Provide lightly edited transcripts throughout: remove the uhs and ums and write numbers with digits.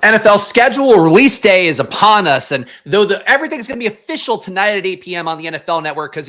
NFL schedule release day is upon us. And though everything's going to be official tonight at 8 p.m. on the NFL Network, because,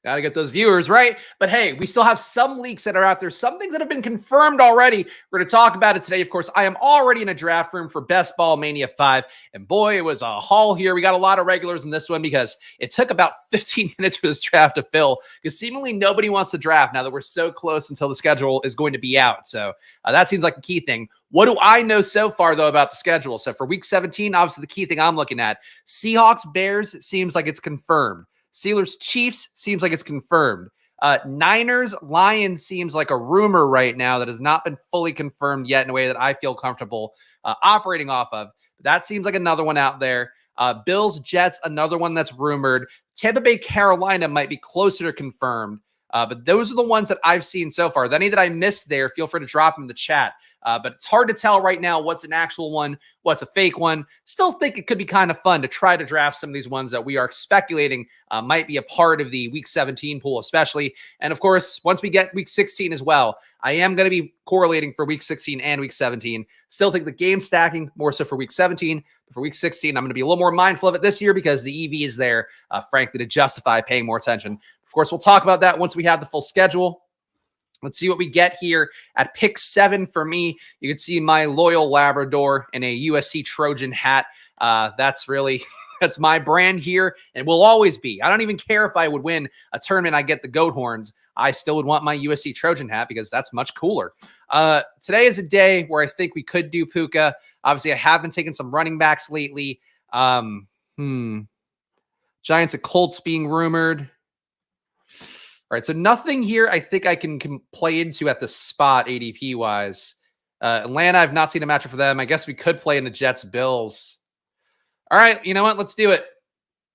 got to get those viewers, right? But hey, we still have some leaks that are out there, some things that have been confirmed already. We're going to talk about it today. Of course, I am already in a draft room for Best Ball Mania 5. And boy, it was a haul here. We got a lot of regulars in this one because it took about 15 minutes for this draft to fill because seemingly nobody wants to draft now that we're so close until the schedule is going to be out. So that seems like a key thing. What do I know so far, though, about the schedule? So for week 17, obviously the key thing I'm looking at, Seahawks, Bears seems like it's confirmed. Steelers, Chiefs seems like it's confirmed. Niners, Lions seems like a rumor right now that has not been fully confirmed yet in a way that I feel comfortable operating off of. That seems like another one out there. Bills, Jets, another one that's rumored. Tampa Bay, Carolina might be closer to confirmed. But those are the ones that I've seen so far. Any that I missed there, feel free to drop them in the chat. But it's hard to tell right now what's an actual one, what's a fake one. Still think it could be kind of fun to try to draft some of these ones that we are speculating might be a part of the Week 17 pool especially. And of course, once we get Week 16 as well, I am going to be correlating for Week 16 and Week 17. Still think the game stacking more so for Week 17. But for Week 16, I'm going to be a little more mindful of it this year because the EV is there, frankly, to justify paying more attention. Of course, we'll talk about that once we have the full schedule. Let's see what we get here at pick 7 for me. You can see my loyal Labrador in a USC Trojan hat. That's my brand here and will always be. I don't even care if I would win a tournament, I get the goat horns. I still would want my USC Trojan hat because that's much cooler. Today is a day where I think we could do Puka. Obviously, I have been taking some running backs lately. Giants and Colts being rumored. All right, so nothing here I think I can play into at the spot ADP-wise. Atlanta, I've not seen a matchup for them. I guess we could play in the Jets-Bills. All right, you know what? Let's do it.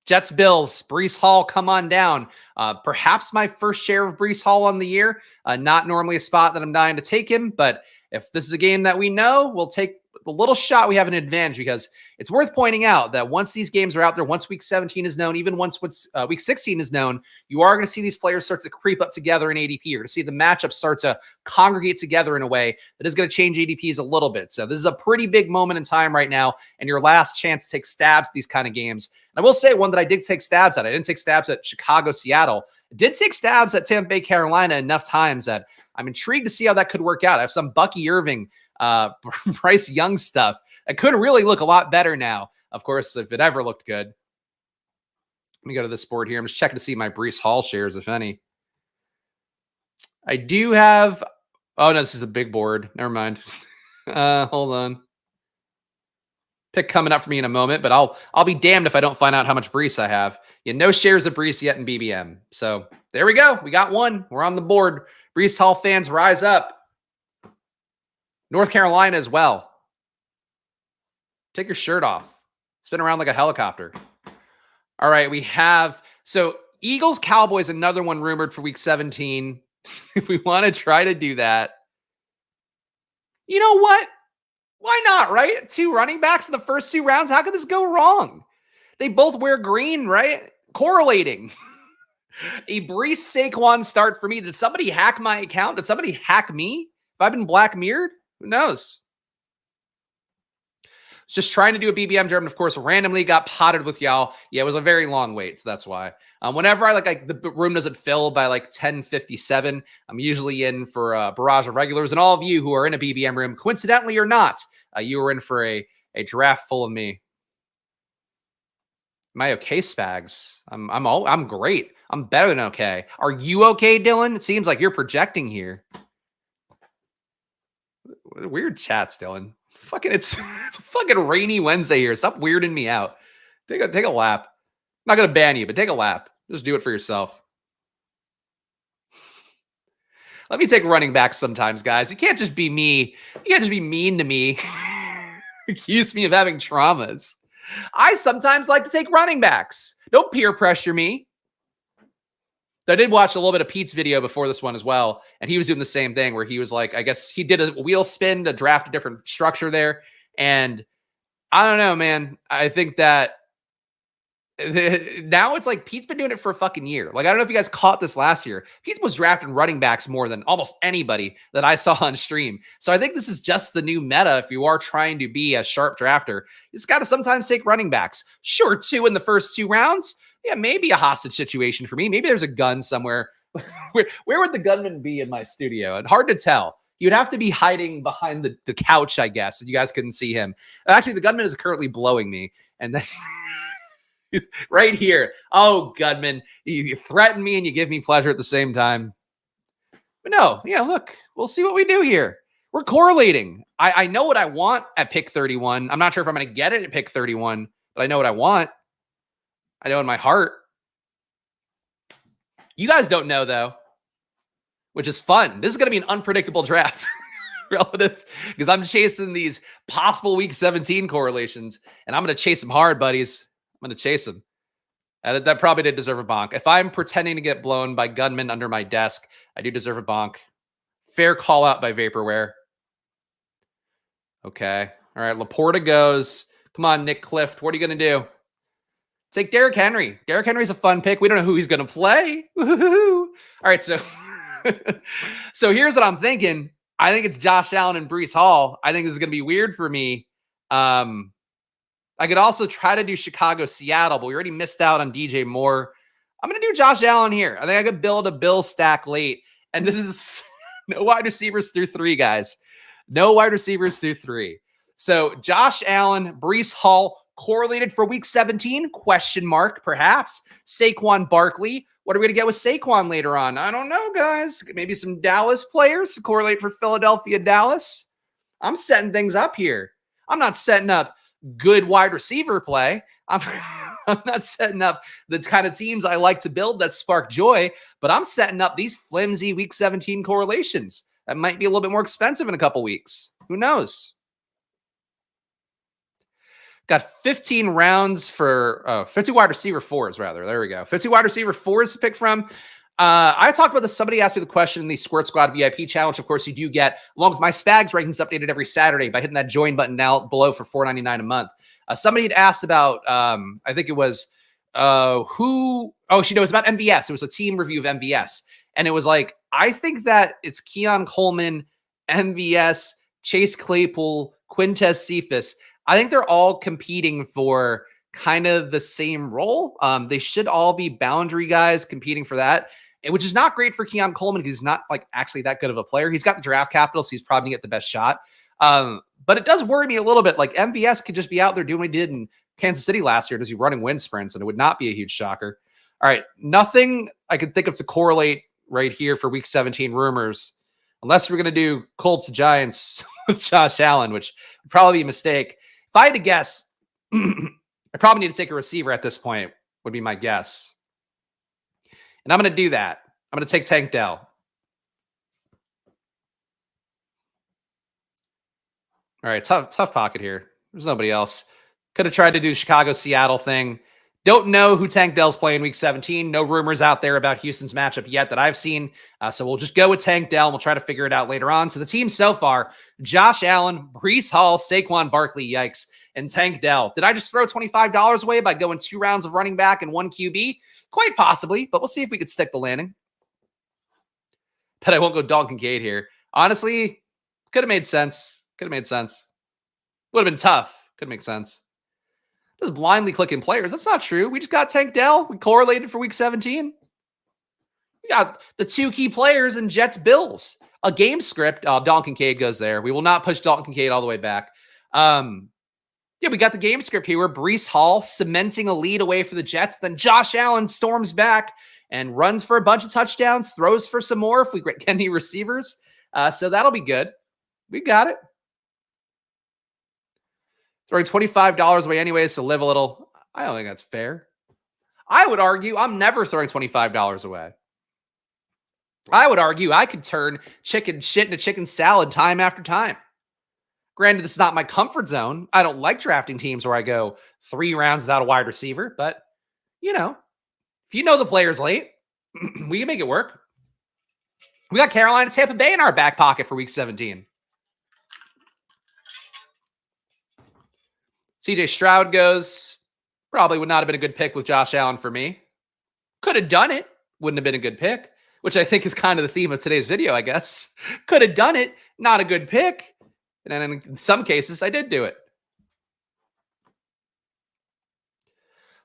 Jets-Bills, Breece Hall, come on down. Perhaps my first share of Breece Hall on the year. Not normally a spot that I'm dying to take him, but if this is a game that we know, we'll take the little shot. We have an advantage because it's worth pointing out that once these games are out there, once Week 17 is known, even once Week 16 is known, you are going to see these players start to creep up together in ADP. You're going to see the matchups start to congregate together in a way that is going to change ADPs a little bit. So this is a pretty big moment in time right now and your last chance to take stabs at these kind of games. And I will say one that I did take stabs at. I didn't take stabs at Chicago, Seattle. I did take stabs at Tampa Bay, Carolina enough times that I'm intrigued to see how that could work out. I have some Bucky Irving, Bryce Young stuff that could really look a lot better now. Of course, if it ever looked good. Let me go to this board here. I'm just checking to see my Breece Hall shares, if any. I do have. Oh no, this is a big board. Never mind. Hold on. Pick coming up for me in a moment, but I'll be damned if I don't find out how much Breece I have. Yeah, no shares of Breece yet in BBM. So there we go. We got one. We're on the board. Breece Hall fans, rise up. North Carolina as well. Take your shirt off. Spin around like a helicopter. All right, we have, so Eagles, Cowboys, another one rumored for Week 17. If we want to try to do that. You know what? Why not, right? 2 running backs in the first 2 rounds. How could this go wrong? They both wear green, right? Correlating. A Breece Saquon start for me. Did somebody hack my account? Did somebody hack me? Have I been black mirrored? Who knows? Just trying to do a BBM German, of course, randomly got potted with y'all. Yeah, it was a very long wait, so that's why. Whenever I like the room doesn't fill by like 10:57, I'm usually in for a barrage of regulars. And all of you who are in a BBM room, coincidentally or not, you were in for a draft full of me. Am I okay, Spags? I'm great. I'm better than okay. Are you okay, Dylan? It seems like you're projecting here. Weird chats, Dylan. Fucking, it's a fucking rainy Wednesday here. Stop weirding me out. Take a lap. I'm not gonna ban you, but take a lap. Just do it for yourself. Let me take running backs sometimes, guys. You can't just be me. You can't just be mean to me. Accuse me of having traumas. I sometimes like to take running backs. Don't peer pressure me. I did watch a little bit of Pete's video before this one as well, and he was doing the same thing where he was like, I guess he did a wheel spin to draft a different structure there, and I don't know, man. I think that Now it's like Pete's been doing it for a fucking year. Like, I don't know if you guys caught this last year. Pete was drafting running backs more than almost anybody that I saw on stream. So I think this is just the new meta. If you are trying to be a sharp drafter, you just got to sometimes take running backs. Sure, 2 in the first 2 rounds. Yeah, maybe a hostage situation for me. Maybe there's a gun somewhere. Where would the gunman be in my studio? And hard to tell. You'd have to be hiding behind the couch, I guess, and you guys couldn't see him. Actually, the gunman is currently blowing me. And then he's right here. Oh, gunman, you threaten me and you give me pleasure at the same time. But no, yeah, look, we'll see what we do here. We're correlating. I know what I want at pick 31. I'm not sure if I'm going to get it at pick 31, but I know what I want. I know in my heart. You guys don't know, though, which is fun. This is going to be an unpredictable draft relative because I'm chasing these possible week 17 correlations, and I'm going to chase them hard, buddies. I'm going to chase them. That probably did deserve a bonk. If I'm pretending to get blown by gunmen under my desk, I do deserve a bonk. Fair call out by Vaporware. Okay. All right. Laporta goes. Come on, Nick Clift. What are you going to do? Take Derrick Henry. Derrick Henry's a fun pick. We don't know who he's going to play. All right. So, so here's what I'm thinking. I think it's Josh Allen and Breece Hall. I think this is going to be weird for me. I could also try to do Chicago, Seattle, but we already missed out on DJ Moore. I'm going to do Josh Allen here. I think I could build a Bill stack late. And this is no wide receivers through 3, guys. No wide receivers through 3. So Josh Allen, Breece Hall, correlated for week 17? Question mark, perhaps. Saquon Barkley. What are we going to get with Saquon later on? I don't know, guys. Maybe some Dallas players to correlate for Philadelphia, Dallas. I'm setting things up here. I'm not setting up good wide receiver play. I'm not setting up the kind of teams I like to build that spark joy, but I'm setting up these flimsy week 17 correlations that might be a little bit more expensive in a couple weeks. Who knows? Got 15 rounds for 50 wide receiver 4s, rather. There we go. 50 wide receiver 4s to pick from. I talked about this. Somebody asked me the question in the Squirt Squad VIP challenge. Of course, you do get, along with my Spags rankings updated every Saturday by hitting that join button down below for $4.99 a month. Somebody had asked about, I think it was, it was about MVS. It was a team review of MVS. And it was like, I think that it's Keon Coleman, MVS, Chase Claypool, Quintez Cephas. I think they're all competing for kind of the same role. They should all be boundary guys competing for that, which is not great for Keon Coleman because he's not like actually that good of a player. He's got the draft capital, so he's probably going to get the best shot. But it does worry me a little bit. Like MVS could just be out there doing what he did in Kansas City last year, just be running wind sprints, and it would not be a huge shocker. All right, nothing I could think of to correlate right here for Week 17 rumors, unless we're going to do Colts Giants with Josh Allen, which would probably be a mistake. If I had to guess, I probably need to take a receiver at this point, would be my guess. And I'm going to do that. I'm going to take Tank Dell. All right, tough pocket here. There's nobody else. Could have tried to do Chicago-Seattle thing. Don't know who Tank Dell's playing week 17. No rumors out there about Houston's matchup yet that I've seen. So we'll just go with Tank Dell. We'll try to figure it out later on. So the team so far, Josh Allen, Breece Hall, Saquon Barkley, yikes, and Tank Dell. Did I just throw $25 away by going 2 rounds of running back and 1 QB? Quite possibly, but we'll see if we could stick the landing. But I won't go Dalton Kincaid here. Honestly, could have made sense. Would have been tough. Could make sense. Just blindly clicking players. That's not true. We just got Tank Dell. We correlated for week 17. We got the 2 key players in Jets Bills. A game script. Dalton Kincaid goes there. We will not push Dalton Kincaid all the way back. Yeah, we got the game script here where Breece Hall cementing a lead away for the Jets. Then Josh Allen storms back and runs for a bunch of touchdowns, throws for some more if we get any receivers. So that'll be good. We got it. Throwing $25 away anyways to live a little. I don't think that's fair. I would argue I'm never throwing $25 away. I would argue I could turn chicken shit into chicken salad time after time. Granted, this is not my comfort zone. I don't like drafting teams where I go 3 rounds without a wide receiver. But, you know, if you know the player's late, we can make it work. We got Carolina, Tampa Bay in our back pocket for week 17. CJ Stroud goes. Probably would not have been a good pick with Josh Allen for me. Could have done it. Wouldn't have been a good pick, which I think is kind of the theme of today's video, I guess. Could have done it. Not a good pick. And then in some cases, I did do it.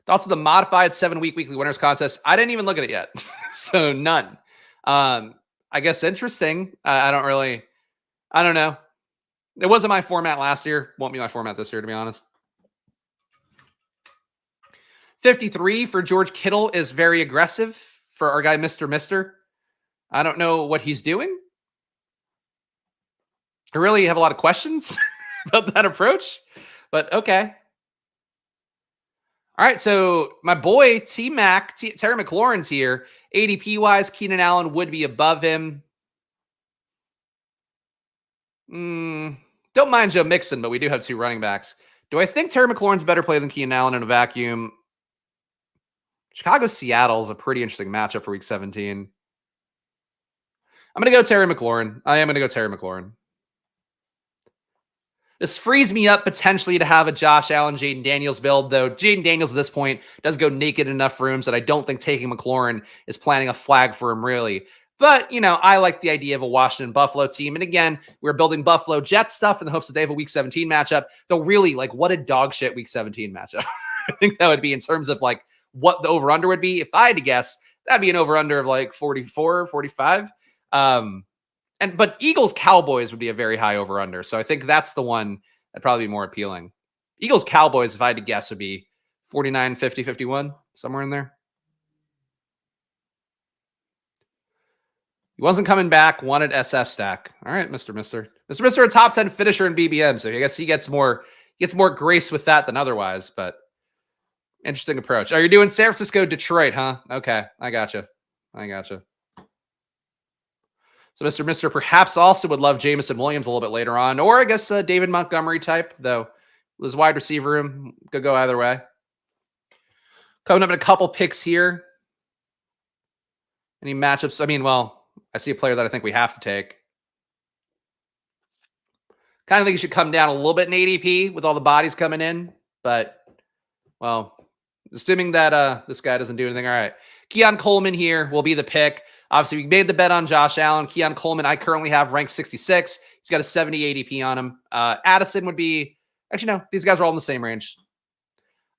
Thoughts of the modified 7-week weekly winners contest? I didn't even look at it yet. So none. I guess interesting. I don't know. It wasn't my format last year. Won't be my format this year, to be honest. 53 for George Kittle is very aggressive for our guy, Mr. Mister. I don't know what he's doing. I really have a lot of questions about that approach, but okay. All right, so my boy T-Mac, Terry McLaurin's here. ADP-wise, Keenan Allen would be above him. Don't mind Joe Mixon, but we do have 2 running backs. Do I think Terry McLaurin's better play than Keenan Allen in a vacuum? Chicago-Seattle is a pretty interesting matchup for Week 17. I'm going to go Terry McLaurin. I am going to go Terry McLaurin. This frees me up potentially to have a Josh Allen, Jaden Daniels build, though Jaden Daniels at this point does go naked in enough rooms that I don't think taking McLaurin is planting a flag for him, really. But, I like the idea of a Washington-Buffalo team. And again, we're building Buffalo Jets stuff in the hopes that they have a Week 17 matchup. Though really, what a dog shit Week 17 matchup. I think that would be in terms of, what the over-under would be. If I had to guess, that'd be an over-under of, 44, 45. But Eagles-Cowboys would be a very high over-under. So I think that's the one that'd probably be more appealing. Eagles-Cowboys, if I had to guess, would be 49, 50, 51, somewhere in there. He wasn't coming back, wanted SF stack. All right, Mr. Mister, a top 10 finisher in BBM. So I guess he gets more grace with that than otherwise, but interesting approach. Oh, you're doing San Francisco, Detroit, huh? Okay, I gotcha. So Mr. Mister perhaps also would love Jameson Williams a little bit later on, or I guess David Montgomery type, though his wide receiver room could go either way. Coming up in a couple picks here. Any matchups? I see a player that I think we have to take. Kind of think he should come down a little bit in ADP with all the bodies coming in, but, assuming that this guy doesn't do anything, all right. Keon Coleman here will be the pick. Obviously, we made the bet on Josh Allen. Keon Coleman, I currently have ranked 66. He's got a 70 ADP on him. Addison would be... Actually, no. These guys are all in the same range.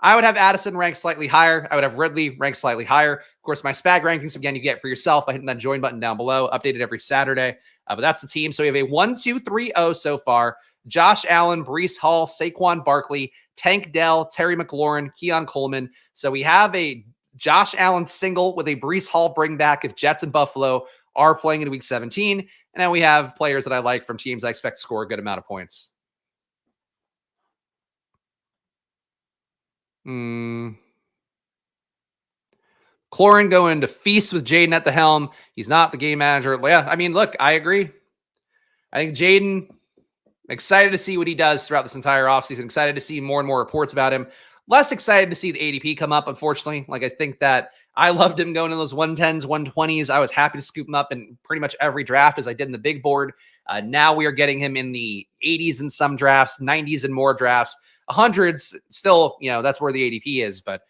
I would have Addison ranked slightly higher. I would have Ridley ranked slightly higher. Of course, my Spag rankings, again, you get for yourself by hitting that join button down below. Updated every Saturday. But that's the team. So we have a 1-2-3-0 so far. Josh Allen, Breece Hall, Saquon Barkley, Tank Dell, Terry McLaurin, Keon Coleman. So we have a Josh Allen single with a Breece Hall bring back if Jets and Buffalo are playing in Week 17. And then we have players that I like from teams I expect to score a good amount of points. McLaurin going to feast with Jaden at the helm. He's not the game manager. Yeah, look, I agree. I think Jaden, excited to see what he does throughout this entire offseason. Excited to see more and more reports about him. Less excited to see the ADP come up, unfortunately. I think that I loved him going in those 110s, 120s. I was happy to scoop him up in pretty much every draft as I did in the big board. Now we are getting him in the 80s in some drafts, 90s in more drafts. 100s, still, that's where the ADP is. But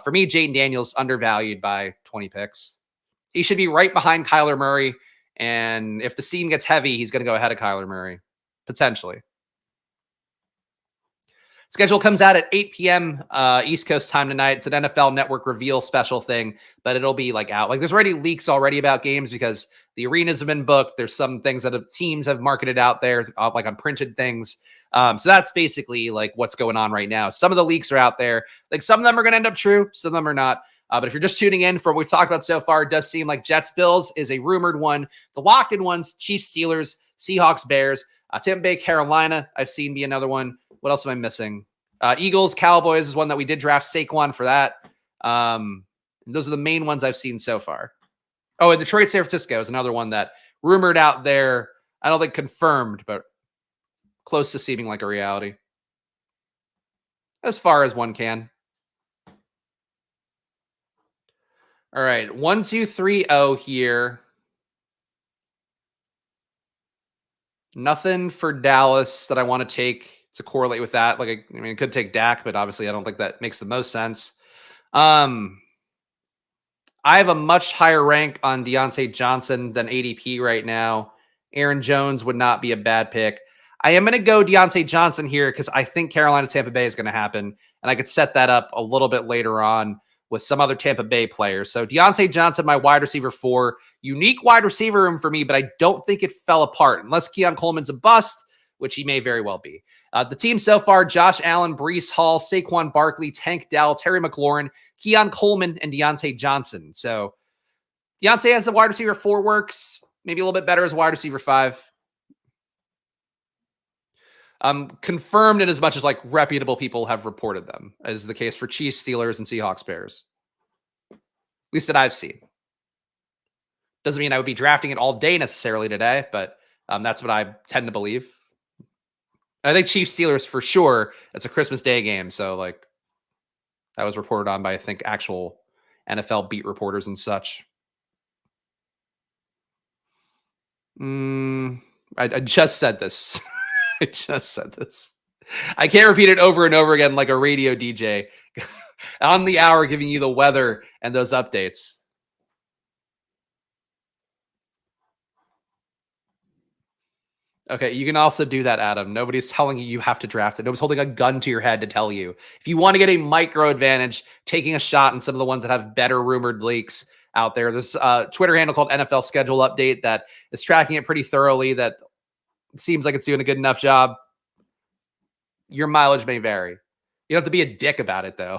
for me, Jaden Daniels undervalued by 20 picks. He should be right behind Kyler Murray. And if the seam gets heavy, he's going to go ahead of Kyler Murray, potentially. Schedule comes out at 8 p.m. East Coast time tonight. It's an NFL Network reveal special thing, but it'll be out. There's already leaks already about games because the arenas have been booked. There's some things that teams have marketed out there, on printed things. So that's basically what's going on right now. Some of the leaks are out there. Some of them are going to end up true. Some of them are not. But if you're just tuning in for what we've talked about so far, it does seem like Jets Bills is a rumored one. The locked-in ones, Chiefs Steelers, Seahawks Bears, Tampa Bay Carolina, I've seen be another one. What else am I missing? Eagles Cowboys is one that we did draft Saquon for that. Those are the main ones I've seen so far. Oh, and Detroit San Francisco is another one that rumored out there. I don't think confirmed, but close to seeming like a reality. As far as one can. All right, 1-2-3-0 here. Nothing for Dallas that I want to take to correlate with that. Like, I mean, it could take Dak, but obviously I don't think that makes the most sense. I have a much higher rank on Deontay Johnson than ADP right now. Aaron Jones would not be a bad pick. I am going to go Deontay Johnson here because I think Carolina Tampa Bay is going to happen. And I could set that up a little bit later on with some other Tampa Bay players. So Deontay Johnson, my wide receiver 4, unique wide receiver room for me, but I don't think it fell apart unless Keon Coleman's a bust, which he may very well be. The team so far, Josh Allen, Breece Hall, Saquon Barkley, Tank Dell, Terry McLaurin, Keon Coleman, and Deontay Johnson. So Deontay as a wide receiver 4 works, maybe a little bit better as a wide receiver 5. Confirmed in as much as like reputable people have reported them, as the case for Chiefs, Steelers, and Seahawks, Bears. At least that I've seen. Doesn't mean I would be drafting it all day necessarily today, but that's what I tend to believe. I think Chiefs, Steelers for sure. It's a Christmas Day game, so like that was reported on by I think actual NFL beat reporters and such. I just said this. I just said this. I can't repeat it over and over again like a radio DJ on the hour giving you the weather and those updates. Okay, you can also do that, Adam. Nobody's telling you have to draft it. Nobody's holding a gun to your head to tell you. If you want to get a micro advantage, taking a shot in some of the ones that have better rumored leaks out there, there's a Twitter handle called NFL Schedule Update that is tracking it pretty thoroughly. That seems like it's doing a good enough job. Your mileage may vary. You don't have to be a dick about it, though.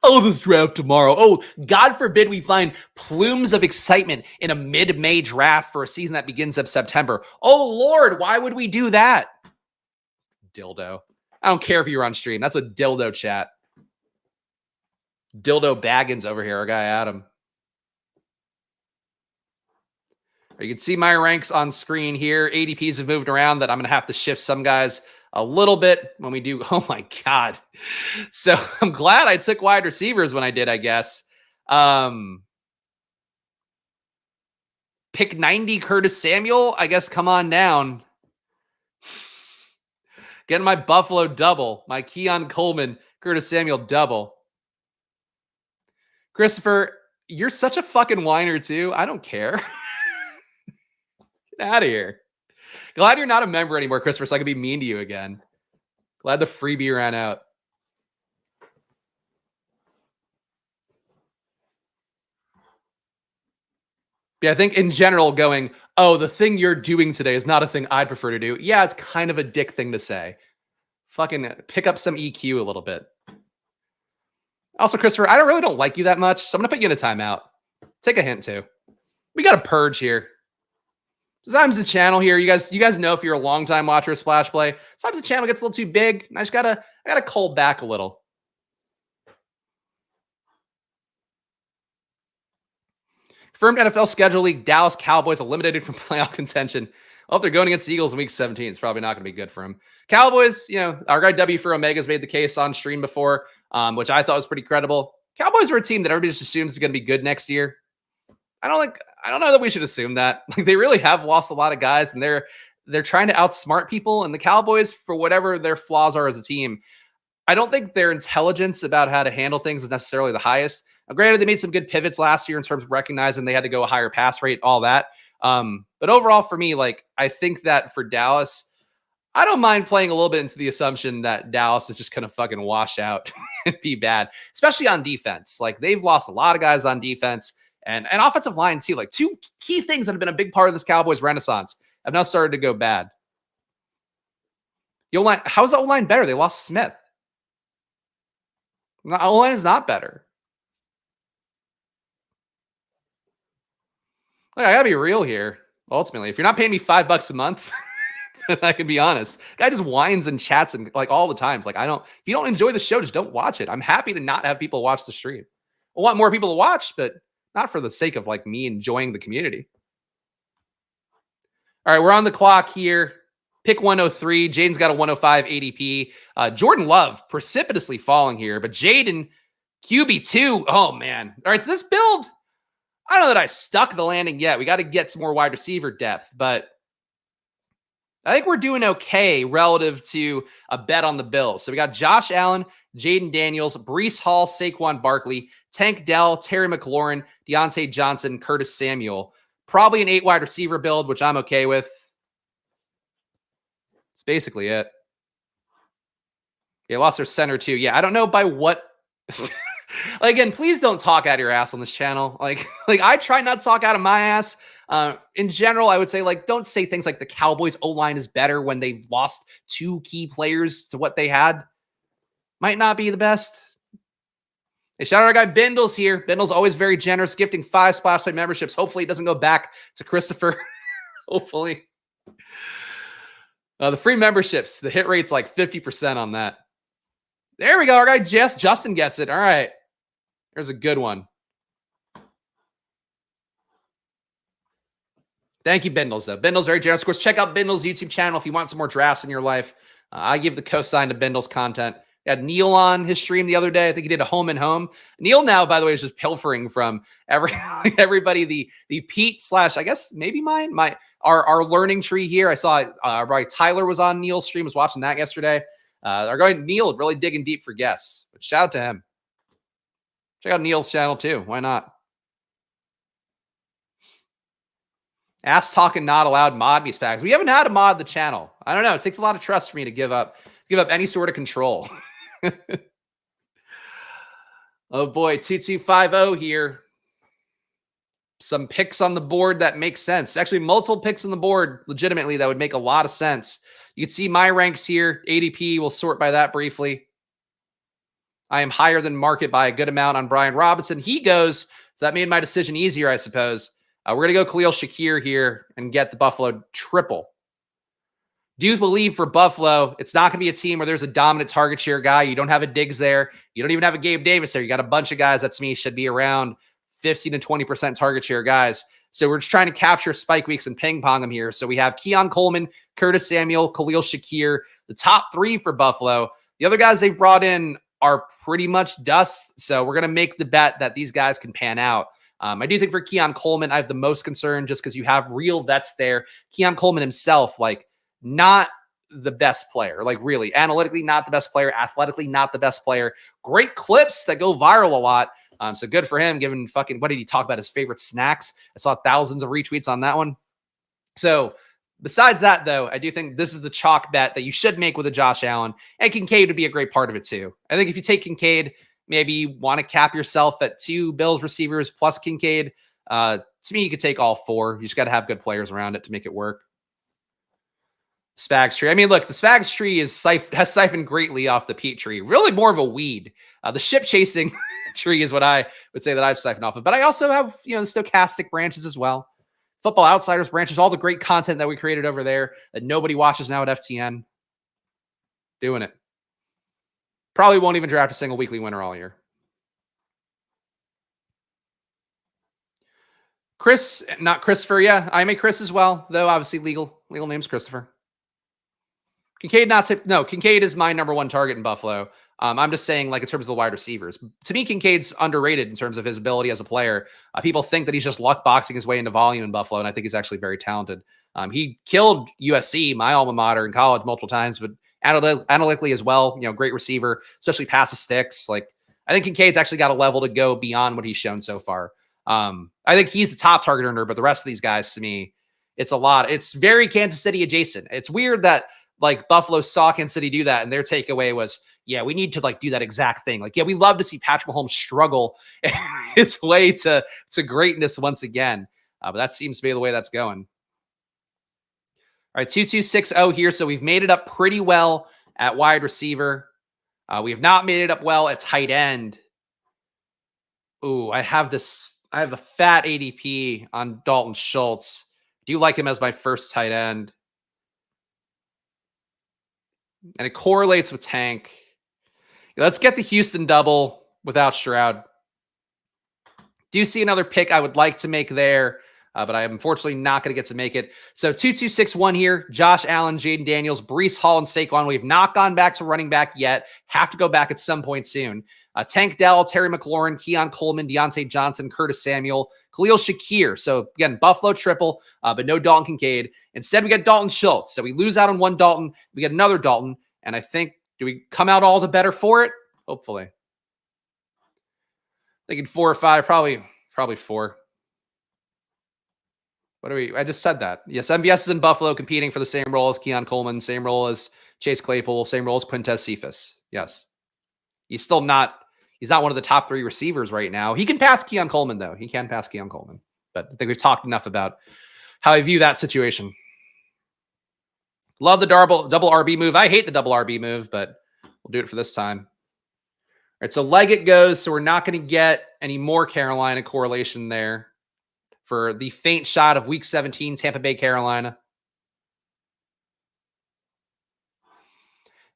Oh, this draft tomorrow. Oh, God forbid we find plumes of excitement in a mid-May draft for a season that begins in September. Oh, Lord, why would we do that? Dildo. I don't care if you're on stream. That's a dildo chat. Dildo Baggins over here, our guy Adam. You can see my ranks on screen here. ADPs have moved around that I'm going to have to shift some guys a little bit when we do. Oh my God. So I'm glad I took wide receivers when I did, I guess. Pick 90 Curtis Samuel. I guess come on down. Getting my Buffalo double, my Keon Coleman, Curtis Samuel double. Christopher, you're such a fucking whiner too. I don't care. Get out of here. Glad you're not a member anymore, Christopher, so I can be mean to you again. Glad the freebie ran out. Yeah, I think in general going, oh, the thing you're doing today is not a thing I'd prefer to do. Yeah, it's kind of a dick thing to say. Fucking pick up some EQ a little bit. Also, Christopher, I really don't like you that much, so I'm going to put you in a timeout. Take a hint, too. We got a purge here. Sometimes the channel here, you guys know if you're a longtime watcher of Splash Play, sometimes the channel gets a little too big, and I gotta cull back a little. Confirmed NFL schedule league, Dallas Cowboys eliminated from playoff contention. Well, if they're going against the Eagles in week 17, it's probably not going to be good for them. Cowboys, our guy W for Omega's made the case on stream before, which I thought was pretty credible. Cowboys are a team that everybody just assumes is going to be good next year. I don't know that we should assume that. Like, they really have lost a lot of guys, and they're trying to outsmart people. And the Cowboys, for whatever their flaws are as a team, I don't think their intelligence about how to handle things is necessarily the highest. Now, granted, they made some good pivots last year in terms of recognizing they had to go a higher pass rate, all that. But overall, for me, I think that for Dallas, I don't mind playing a little bit into the assumption that Dallas is just going to fucking wash out and be bad, especially on defense. Like, they've lost a lot of guys on defense. And offensive line, too. Like, two key things that have been a big part of this Cowboys renaissance have now started to go bad. The O-line, how is the O-line better? They lost Smith. The O-line is not better. Like, I got to be real here, ultimately. If you're not paying me $5 a month, then I can be honest. Guy just whines and chats and all the times. If you don't enjoy the show, just don't watch it. I'm happy to not have people watch the stream. I want more people to watch, but not for the sake of me enjoying the community. All right, we're on the clock here. Pick 103. Jaden's got a 105 ADP. Jordan Love precipitously falling here, but Jaden QB2. Oh man. All right, so this build, I don't know that I stuck the landing yet. We got to get some more wide receiver depth, but I think we're doing okay relative to a bet on the Bills. So we got Josh Allen, Jaden Daniels, Breece Hall, Saquon Barkley, Tank Dell, Terry McLaurin, Deontay Johnson, Curtis Samuel. Probably an 8 wide receiver build, which I'm okay with. That's basically it. Yeah, lost their center too. Yeah, I don't know by what. Again, please don't talk out of your ass on this channel. Like I try not to talk out of my ass. In general, I would say don't say things like the Cowboys O-line is better when they've lost 2 key players to what they had. Might not be the best. Hey, shout out our guy Bindles here. Bindles always very generous, gifting 5 Splash Play memberships. Hopefully it doesn't go back to Christopher. Hopefully. The free memberships, the hit rate's like 50% on that. There we go. Our guy Justin gets it. All right. There's a good one. Thank you, Bindles, though. Bindles, very generous. Of course, check out Bindles' YouTube channel if you want some more drafts in your life. I give the cosign to Bindles content. We had Neil on his stream the other day. I think he did a home and home. Neil now, by the way, is just pilfering from everybody. The Pete / I guess maybe our learning tree here. I saw Tyler was on Neil's stream. Was watching that yesterday. Our guy Neil really digging deep for guests. But shout out to him. Check out Neil's channel too. Why not? Ass talking not allowed. Mod me, Spags. We haven't had a mod the channel. I don't know. It takes a lot of trust for me to give up any sort of control. Oh boy, 2250 here. Some picks on the board that make sense. Actually, multiple picks on the board legitimately that would make a lot of sense. You can see my ranks here. ADP, we'll sort by that briefly. I am higher than market by a good amount on Brian Robinson. He goes, so that made my decision easier, I suppose. We're going to go Khalil Shakir here and get the Buffalo triple. Do you believe for Buffalo, it's not going to be a team where there's a dominant target share guy. You don't have a Diggs there. You don't even have a Gabe Davis there. You got a bunch of guys that to me should be around 15 to 20% target share guys. So we're just trying to capture spike weeks and ping pong them here. So we have Keon Coleman, Curtis Samuel, Khalil Shakir, the top 3 for Buffalo. The other guys they've brought in are pretty much dust. So we're going to make the bet that these guys can pan out. I do think for Keon Coleman, I have the most concern just because you have real vets there. Keon Coleman himself, not the best player, really analytically, not the best player, athletically, not the best player. Great clips that go viral a lot. So good for him, given what did he talk about? His favorite snacks. I saw thousands of retweets on that one. So besides that, though, I do think this is a chalk bet that you should make with a Josh Allen, and Kincaid would be a great part of it too. I think if you take Kincaid, maybe you want to cap yourself at 2 Bills receivers plus Kincaid. To me, you could take all 4. You just got to have good players around it to make it work. Spags tree. I mean, look, the Spags tree has siphoned greatly off the Pete tree. Really more of a weed. The ship chasing tree is what I would say that I've siphoned off of. But I also have, the stochastic branches as well. Football Outsiders branches, all the great content that we created over there that nobody watches now at FTN. Doing it. Probably won't even draft a single weekly winner all year. Chris, not Christopher. Yeah, I'm a Chris as well, though obviously legal name's Christopher. Kincaid, Kincaid is my number 1 target in Buffalo. I'm just saying, in terms of the wide receivers. To me, Kincaid's underrated in terms of his ability as a player. People think that he's just luck boxing his way into volume in Buffalo, and I think he's actually very talented. He killed USC, my alma mater, in college multiple times, but analytically as well, great receiver, especially past the sticks. I think Kincaid's actually got a level to go beyond what he's shown so far. I think he's the top target earner, but the rest of these guys, to me, it's a lot. It's very Kansas City adjacent. It's weird that Buffalo saw Kansas City do that, and their takeaway was, yeah, we need to do that exact thing. Yeah, we love to see Patrick Mahomes struggle his way to greatness once again. But that seems to be the way that's going. All right, 2260 here. So we've made it up pretty well at wide receiver. We have not made it up well at tight end. Ooh, I have a fat ADP on Dalton Schultz. Do you like him as my first tight end? And it correlates with Tank. Let's get the Houston double without Stroud. Do you see another pick I would like to make there? But I am unfortunately not going to get to make it. So 2261 here. Josh Allen, Jaden Daniels, Breece Hall, and Saquon. We have not gone back to running back yet. Have to go back at some point soon. Tank Dell, Terry McLaurin, Keon Coleman, Deontay Johnson, Curtis Samuel, Khalil Shakir. So again, Buffalo triple, but no Dalton Kincaid. Instead, we get Dalton Schultz. So we lose out on one Dalton. We get another Dalton. And I think, do we come out all the better for it? Hopefully. Thinking 4 or 5, probably 4. What are we? I just said that. Yes, MVS is in Buffalo competing for the same role as Keon Coleman, same role as Chase Claypool, same role as Quintez Cephas. Yes. He's not one of the top 3 receivers right now. He can pass Keon Coleman, though. He can pass Keon Coleman. But I think we've talked enough about how I view that situation. Love the double RB move. I hate the double RB move, but we'll do it for this time. All right, so Leggett goes, so we're not going to get any more Carolina correlation there for the faint shot of Week 17, Tampa Bay, Carolina.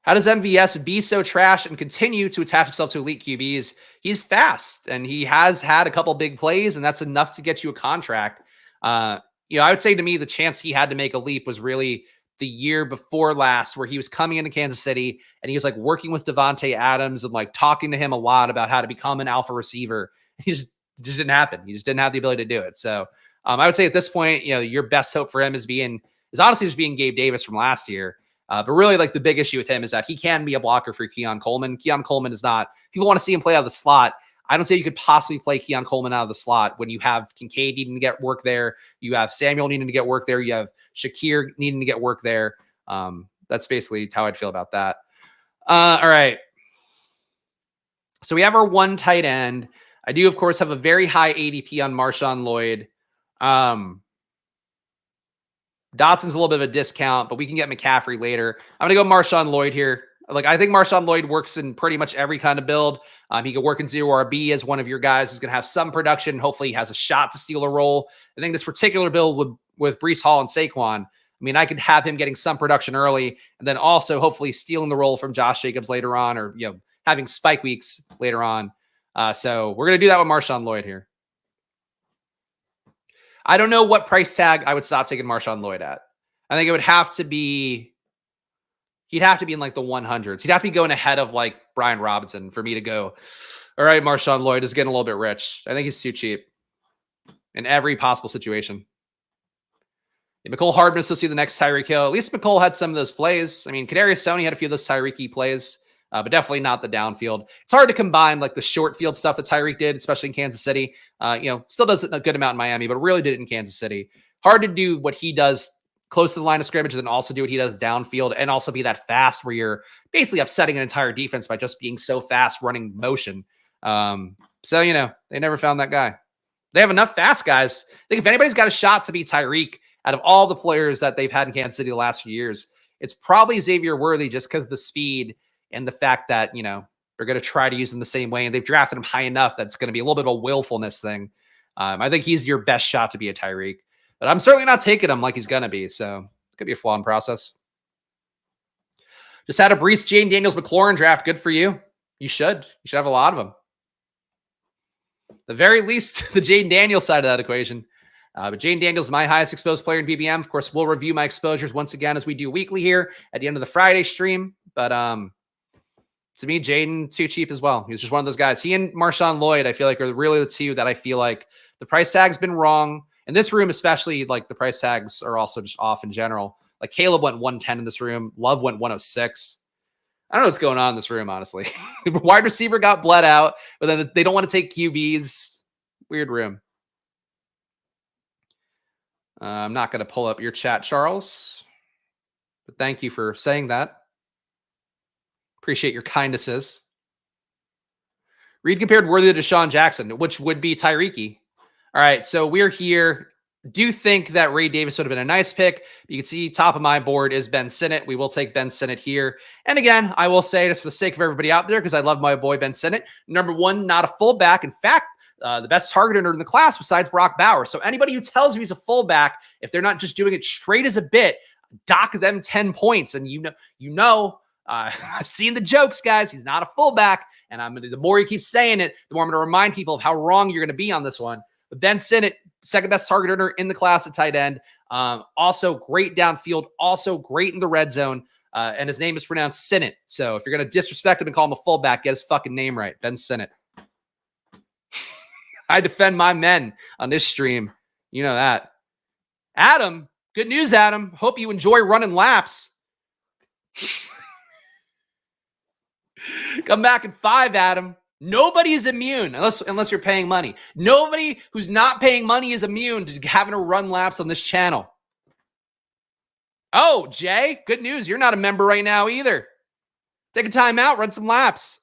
How does MVS be so trash and continue to attach himself to elite QBs? He's fast, and he has had a couple big plays, and that's enough to get you a contract. I would say to me, the chance he had to make a leap was really the year before last, where he was coming into Kansas City, and he was like working with Devontae Adams and like talking to him a lot about how to become an alpha receiver. He just didn't happen. He just didn't have the ability to do it. So I would say at this point, your best hope for him is honestly just being Gabe Davis from last year. But really, like, the big issue with him is that he can be a blocker for Keon Coleman. Keon Coleman is not. People want to see him play out of the slot. I don't say you could possibly play Keon Coleman out of the slot when you have Kincaid needing to get work there. You have Samuel needing to get work there. You have Shakir needing to get work there. That's basically how I'd feel about that. All right. So we have our one tight end. I do, of course, have a very high ADP on Marshawn Lloyd. Dotson's a little bit of a discount, but we can get McCaffrey later. I'm going to go Marshawn Lloyd here. Like, I think Marshawn Lloyd works in pretty much every kind of build. He could work in 0 RB as one of your guys who's going to have some production. Hopefully he has a shot to steal a role. I think this particular build with Breece Hall and Saquon, I mean, I could have him getting some production early and then also hopefully stealing the role from Josh Jacobs later on, or, having spike weeks later on. So we're going to do that with Marshawn Lloyd here. I don't know what price tag I would stop taking Marshawn Lloyd at. I think it would have to be, he'd have to be in like the 100s. He'd have to be going ahead of like Brian Robinson for me to go, all right, Marshawn Lloyd is getting a little bit rich. I think he's too cheap in every possible situation. Yeah, McCole Hardman is supposed to be the next Tyreek Hill. At least McCole had some of those plays. I mean, Kadarius Toney had a few of those Tyreek plays, but definitely not the downfield. It's hard to combine like the short field stuff that Tyreek did, especially in Kansas City. Still does a good amount in Miami, but really did it in Kansas City. Hard to do what he does close to the line of scrimmage and then also do what he does downfield and also be that fast where you're basically upsetting an entire defense by just being so fast running motion. They never found that guy. They have enough fast guys. I think if anybody's got a shot to be Tyreek out of all the players that they've had in Kansas City the last few years, it's probably Xavier Worthy, just because of the speed and the fact that, they're going to try to use him the same way. And they've drafted him high enough that it's going to be a little bit of a willfulness thing. I think he's your best shot to be a Tyreek. But I'm certainly not taking him like he's going to be. So it could be a flawed process. Just had a Breece, Jane Daniels, McLaurin draft. Good for you. You should. You should have a lot of them. The very least, the Jane Daniels side of that equation. But Jane Daniels is my highest exposed player in BBM. Of course, we'll review my exposures once again as we do weekly here at the end of the Friday stream. But to me, Jaden, too cheap as well. He's just one of those guys. He and Marshawn Lloyd, I feel like, are really the two that I feel like the price tag's been wrong. In this room, especially, like, the price tags are also just off in general. Like, Caleb went 110 in this room. Love went 106. I don't know what's going on in this room, honestly. Wide receiver got bled out, but then they don't want to take QBs. Weird room. I'm not going to pull up your chat, Charles. But thank you for saying that. Appreciate your kindnesses. Reed compared Worthy to Deshaun Jackson, which would be Tyreek. All right, so we're here. Do think that Ray Davis would have been a nice pick. You can see top of my board is Ben Sinnott. We will take Ben Sinnott here. And again, I will say, just for the sake of everybody out there, because I love my boy Ben Sinnott, number one, not a fullback. In fact, the best target earner in the class besides Brock Bowers. So anybody who tells you he's a fullback, if they're not just doing it straight as a bit, dock them 10 points. And I've seen the jokes, guys. He's not a fullback. And the more you keep saying it, the more I'm going to remind people of how wrong you're going to be on this one. But Ben Sinnott, second best target earner in the class at tight end. Also great downfield. Also great in the red zone. And his name is pronounced Sinnott. So if you're going to disrespect him and call him a fullback, get his fucking name right. Ben Sinnott. I defend my men on this stream. You know that. Adam, good news, Adam. Hope you enjoy running laps. Come back in 5, Adam. Nobody is immune unless you're paying money. Nobody who's not paying money is immune to having to run laps on this channel. Oh, Jay, good news. You're not a member right now either. Take a time out, run some laps.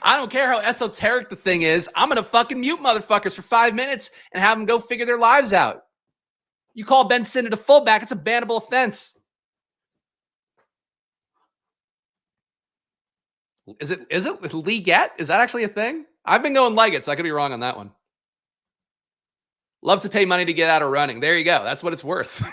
I don't care how esoteric the thing is. I'm going to fucking mute motherfuckers for 5 minutes and have them go figure their lives out. You call Ben Sinnott a fullback, it's a bannable offense. Is it Leaguette? Is that actually a thing? I've been going Leggett, so I could be wrong on that one. Love to pay money to get out of running. There you go. That's what it's worth.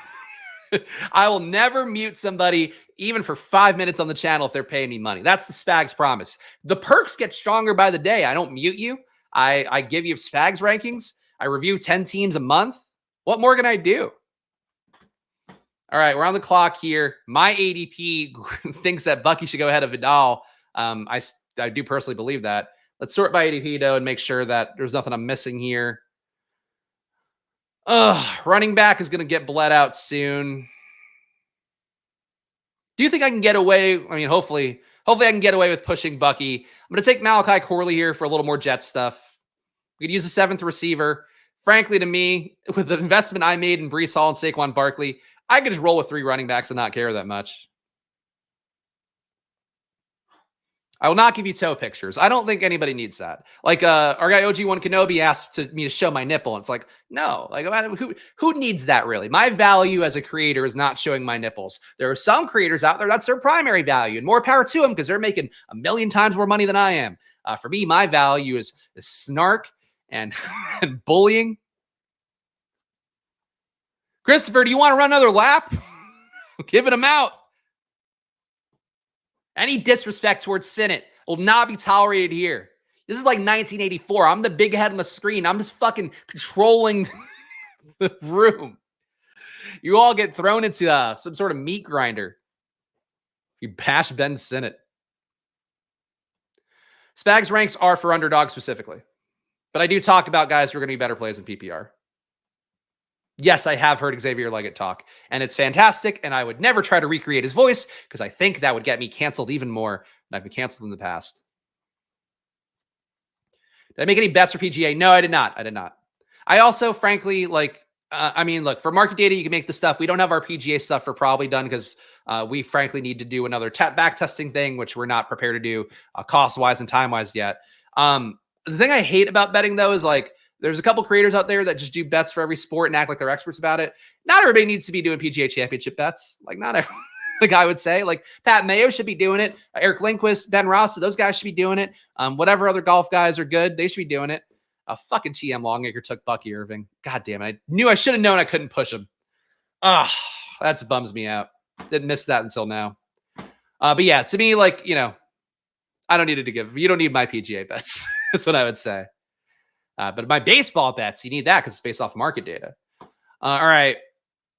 I will never mute somebody even for 5 minutes on the channel if they're paying me money. That's the Spags promise. The perks get stronger by the day. I don't mute you. I give you Spags rankings. I review 10 teams a month. What more can I do? All right, we're on the clock here. My ADP thinks that Bucky should go ahead of Vidal. I do personally believe that. Let's sort by ADP, though, and make sure that there's nothing I'm missing here. Running back is going to get bled out soon. Do you think I can get away? I mean, hopefully I can get away with pushing Bucky. I'm going to take Malachi Corley here for a little more jet stuff. We could use a 7th receiver. Frankly, to me, with the investment I made in Breece Hall and Saquon Barkley, I could just roll with 3 running backs and not care that much. I will not give you toe pictures. I don't think anybody needs that. Like our guy OG1 Kenobi asked me to show my nipple. And it's like, no, like who needs that really? My value as a creator is not showing my nipples. There are some creators out there, that's their primary value, and more power to them because they're making a million times more money than I am. For me, my value is snark and, and bullying. Christopher, do you want to run another lap? Giving them out. Any disrespect towards Sinnott will not be tolerated here. This is like 1984. I'm the big head on the screen. I'm just fucking controlling the room. You all get thrown into some sort of meat grinder. You bash Ben Sinnott. Spags ranks are for underdog specifically. But I do talk about guys who are going to be better plays in PPR. Yes, I have heard Xavier Leggett talk, and it's fantastic, and I would never try to recreate his voice because I think that would get me canceled even more than I've been canceled in the past. Did I make any bets for PGA? No, I did not. I also, frankly, look, for market data, you can make the stuff. We don't have our PGA stuff for probably done because we, frankly, need to do another back testing thing, which we're not prepared to do cost-wise and time-wise yet. The thing I hate about betting, though, is like, there's a couple creators out there that just do bets for every sport and act like they're experts about it. Not everybody needs to be doing PGA Championship bets. Like, not every, like I would say. Like, Pat Mayo should be doing it. Eric Lindquist, Ben Ross, those guys should be doing it. Whatever other golf guys are good, they should be doing it. Fucking TM Longacre took Bucky Irving. God damn it. I knew I should have known I couldn't push him. That bums me out. Didn't miss that until now. But yeah, to me, like, you know, I don't need it to give. You don't need my PGA bets. That's what I would say. But my baseball bets, you need that because it's based off market data. All right.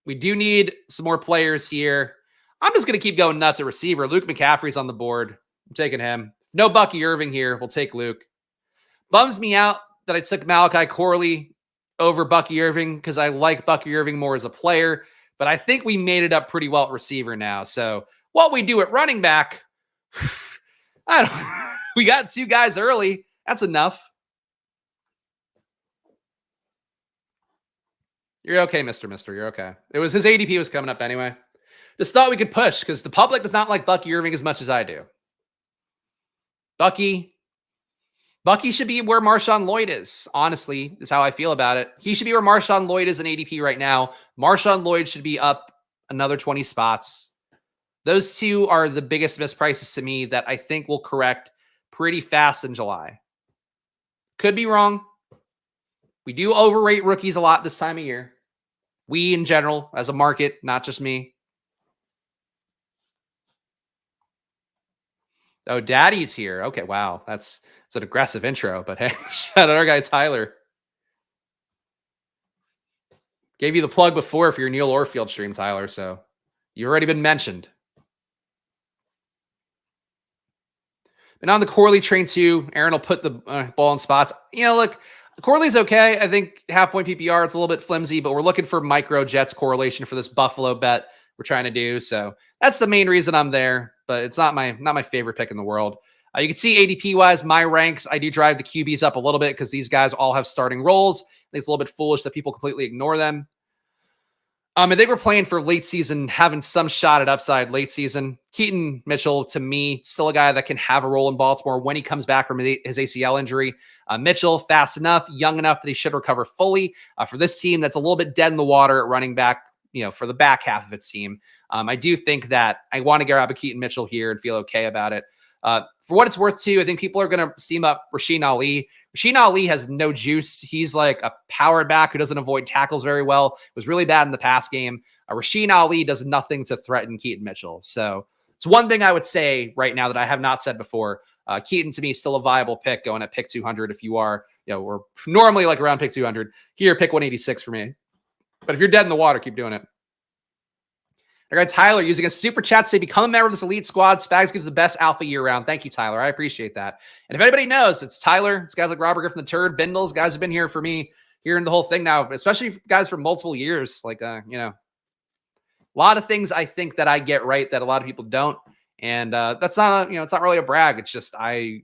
We do need some more players here. I'm just going to keep going nuts at receiver. Luke McCaffrey's on the board. I'm taking him. No Bucky Irving here. We'll take Luke. Bums me out that I took Malachi Corley over Bucky Irving because I like Bucky Irving more as a player. But I think we made it up pretty well at receiver now. So what we do at running back, we got 2 guys early. That's enough. You're okay, Mr. You're okay. It was his ADP was coming up anyway. Just thought we could push because the public does not like Bucky Irving as much as I do. Bucky should be where Marshawn Lloyd is, honestly, is how I feel about it. He should be where Marshawn Lloyd is in ADP right now. Marshawn Lloyd should be up another 20 spots. Those 2 are the biggest misprices to me that I think will correct pretty fast in July. Could be wrong. We do overrate rookies a lot this time of year. We, in general, as a market, not just me. Oh, Daddy's here. Okay, wow. That's an aggressive intro, but hey, shout out our guy Tyler. Gave you the plug before for your Neil Orfield stream, Tyler, so you've already been mentioned. And on the Corley train too, Aaron will put the ball in spots. Look, Corley's okay. I think half-point PPR, it's a little bit flimsy, but we're looking for micro Jets correlation for this Buffalo bet we're trying to do. So that's the main reason I'm there, but it's not my favorite pick in the world. You can see ADP-wise, my ranks, I do drive the QBs up a little bit because these guys all have starting roles. I think it's a little bit foolish that people completely ignore them. I think we're playing for late season, having some shot at upside late season. Keaton Mitchell, to me, still a guy that can have a role in Baltimore when he comes back from his ACL injury. Mitchell, fast enough, young enough that he should recover fully. For this team that's a little bit dead in the water at running back, for the back half of its team. I do think that I want to grab a Keaton Mitchell here and feel okay about it. For what it's worth, too, I think people are going to steam up Rasheen Ali. Rasheen Ali has no juice. He's like a power back who doesn't avoid tackles very well. Was really bad in the pass game. Rasheen Ali does nothing to threaten Keaton Mitchell. So it's one thing I would say right now that I have not said before. Keaton, to me, is still a viable pick going at pick 200 if you are, we're normally like around pick 200. Here, pick 186 for me. But if you're dead in the water, keep doing it. I got Tyler using a super chat to say, become a member of this elite squad. Spags gives the best alpha year round. Thank you, Tyler. I appreciate that. And if anybody knows, it's Tyler. It's guys like Robert Griffin the Turd, Bindles. Guys have been here for me, hearing the whole thing now, especially guys for multiple years. Like, a lot of things I think that I get right that a lot of people don't. And that's not, it's not really a brag. It's just I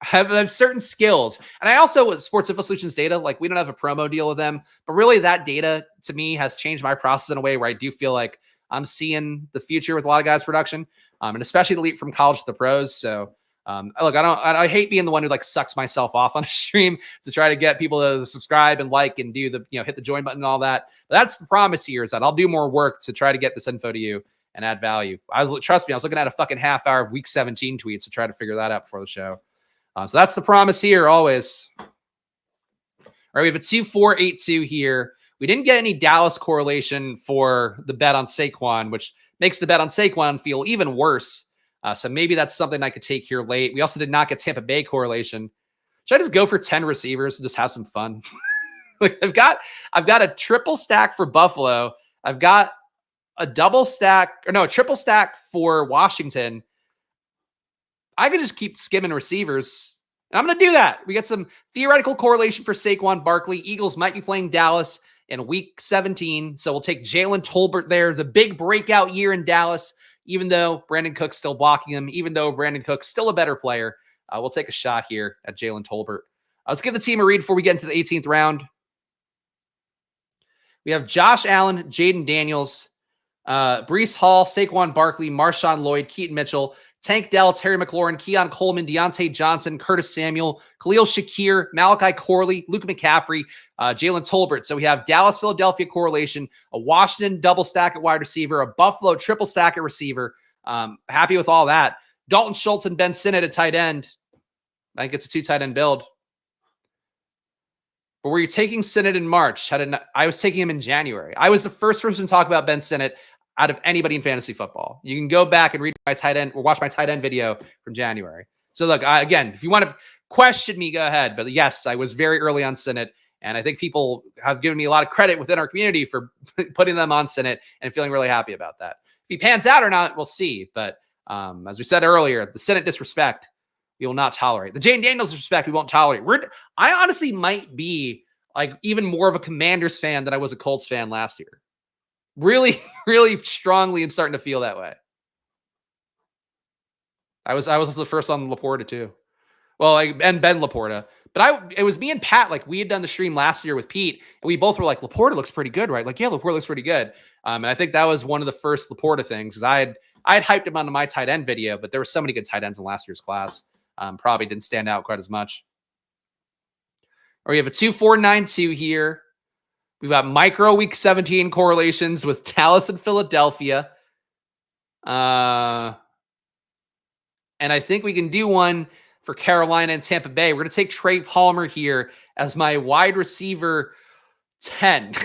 have certain skills. And I also, with Sports Info Solutions data, like we don't have a promo deal with them, but really that data to me has changed my process in a way where I do feel like I'm seeing the future with a lot of guys' production, and especially the leap from college to the pros. So, look, I hate being the one who like sucks myself off on a stream to try to get people to subscribe and like and do the, hit the join button and all that. But that's the promise here, is that I'll do more work to try to get this info to you and add value. Trust me, I was looking at a fucking half hour of week 17 tweets to try to figure that out before the show. So that's the promise here always. All right, we have a 2-4-8-2 here. We didn't get any Dallas correlation for the bet on Saquon, which makes the bet on Saquon feel even worse. So maybe that's something I could take here late. We also did not get Tampa Bay correlation. Should I just go for 10 receivers and just have some fun? Like I've got a triple stack for Buffalo. I've got a triple stack for Washington. I could just keep skimming receivers. And I'm going to do that. We get some theoretical correlation for Saquon Barkley. Eagles might be playing Dallas in week 17. So we'll take Jalen Tolbert there. The big breakout year in Dallas, even though Brandon Cook's still blocking him, even though Brandon Cook's still a better player. We'll take a shot here at Jalen Tolbert. Let's give the team a read before we get into the 18th round. We have Josh Allen, Jaden Daniels, Breece Hall, Saquon Barkley, Marshawn Lloyd, Keaton Mitchell, Tank Dell, Terry McLaurin, Keon Coleman, Deontay Johnson, Curtis Samuel, Khalil Shakir, Malachi Corley, Luke McCaffrey, Jalen Tolbert. So we have Dallas, Philadelphia correlation, a Washington double stack at wide receiver, a Buffalo triple stack at receiver. Happy with all that. Dalton Schultz and Ben Sinnott at tight end. I think it's a 2 tight end build. But were you taking Sinnott in March? I was taking him in January. I was the first person to talk about Ben Sinnott out of anybody in fantasy football. You can go back and read my tight end or watch my tight end video from January. So look, again, if you want to question me, go ahead. But yes, I was very early on Sinnott, and I think people have given me a lot of credit within our community for putting them on Sinnott and feeling really happy about that. If he pans out or not, we'll see. But as we said earlier, the Sinnott disrespect, we will not tolerate. The Jane Daniels disrespect, we won't tolerate. I honestly might be like even more of a Commanders fan than I was a Colts fan last year. Really, really strongly am starting to feel that way. I was the first on Laporta too. Well, and Ben Laporta. But it was me and Pat, like we had done the stream last year with Pete, and we both were like, Laporta looks pretty good, right? Like, yeah, Laporta looks pretty good. And I think that was one of the first Laporta things, because I had hyped him onto my tight end video, but there were so many good tight ends in last year's class. Probably didn't stand out quite as much. Or we have a 2-4-9-2 here. We've got micro week 17 correlations with Dallas and Philadelphia. And I think we can do one for Carolina and Tampa Bay. We're going to take Trey Palmer here as my wide receiver 10.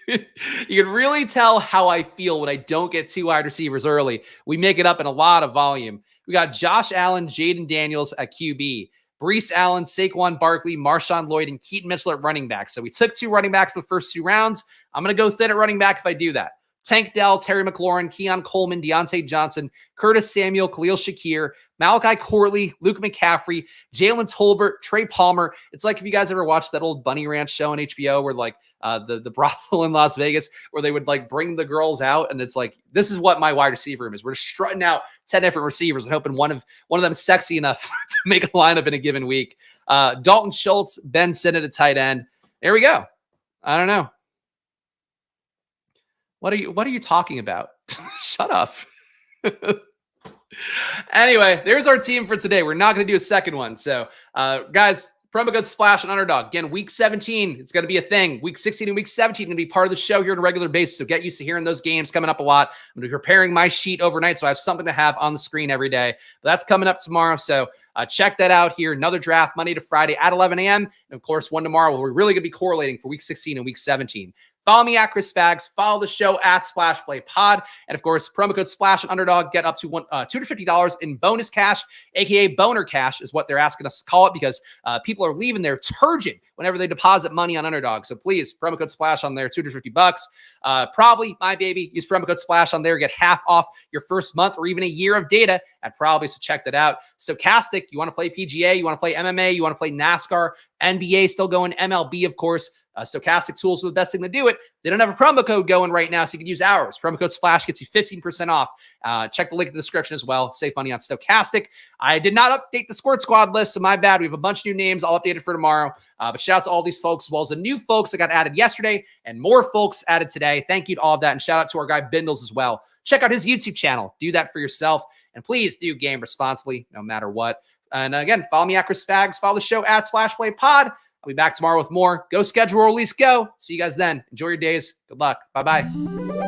You can really tell how I feel when I don't get 2 wide receivers early. We make it up in a lot of volume. We got Josh Allen, Jaden Daniels at QB. Breece Allen, Saquon Barkley, Marshawn Lloyd, and Keaton Mitchell at running back. So we took 2 running backs the first 2 rounds. I'm going to go thin at running back if I do that. Tank Dell, Terry McLaurin, Keon Coleman, Deontay Johnson, Curtis Samuel, Khalil Shakir, Malachi Corley, Luke McCaffrey, Jalen Tolbert, Trey Palmer. It's like if you guys ever watched that old Bunny Ranch show on HBO where like the brothel in Las Vegas where they would like bring the girls out, and it's like, this is what my wide receiver room is. We're just strutting out 10 different receivers and hoping one of them is sexy enough to make a lineup in a given week. Dalton Schultz, Ben Sinnott at tight end. There we go. I don't know. What are you talking about? Shut up. Anyway, there's our team for today. We're not going to do a second one. So, guys, promo code SPLASH on Underdog. Again, week 17, it's going to be a thing. Week 16 and week 17 going to be part of the show here on a regular basis. So get used to hearing those games coming up a lot. I'm going to be preparing my sheet overnight, so I have something to have on the screen every day. But that's coming up tomorrow. So check that out here. Another draft Monday to Friday at 11 a.m. And of course, one tomorrow where we're really going to be correlating for week 16 and week 17. Follow me at Chris Spags. Follow the show at Splash Play Pod. And of course, promo code SPLASH on Underdog. Get up to $250 in bonus cash, aka boner cash is what they're asking us to call it, because people are leaving their turgid whenever they deposit money on Underdog. So please, promo code SPLASH on there, $250. Probably, my baby, use promo code SPLASH on there. Get half off your first month or even a year of data at Probably. So check that out. Stochastic, you want to play PGA, you want to play MMA, you want to play NASCAR, NBA still going, MLB, of course. Stochastic tools are the best thing to do it. They don't have a promo code going right now, so you can use ours. Promo code SPLASH gets you 15% off. Check the link in the description as well. Save money on Stochastic. I did not update the Squirt Squad list, so my bad. We have a bunch of new names. I'll update it for tomorrow. But shout out to all these folks, as well as the new folks that got added yesterday and more folks added today. Thank you to all of that. And shout out to our guy Bindles as well. Check out his YouTube channel. Do that for yourself. And please do game responsibly, no matter what. And again, follow me at Chris Spags. Follow the show at Splash Play Pod. I'll be back tomorrow with more. Go schedule, release, go. See you guys then. Enjoy your days. Good luck. Bye-bye.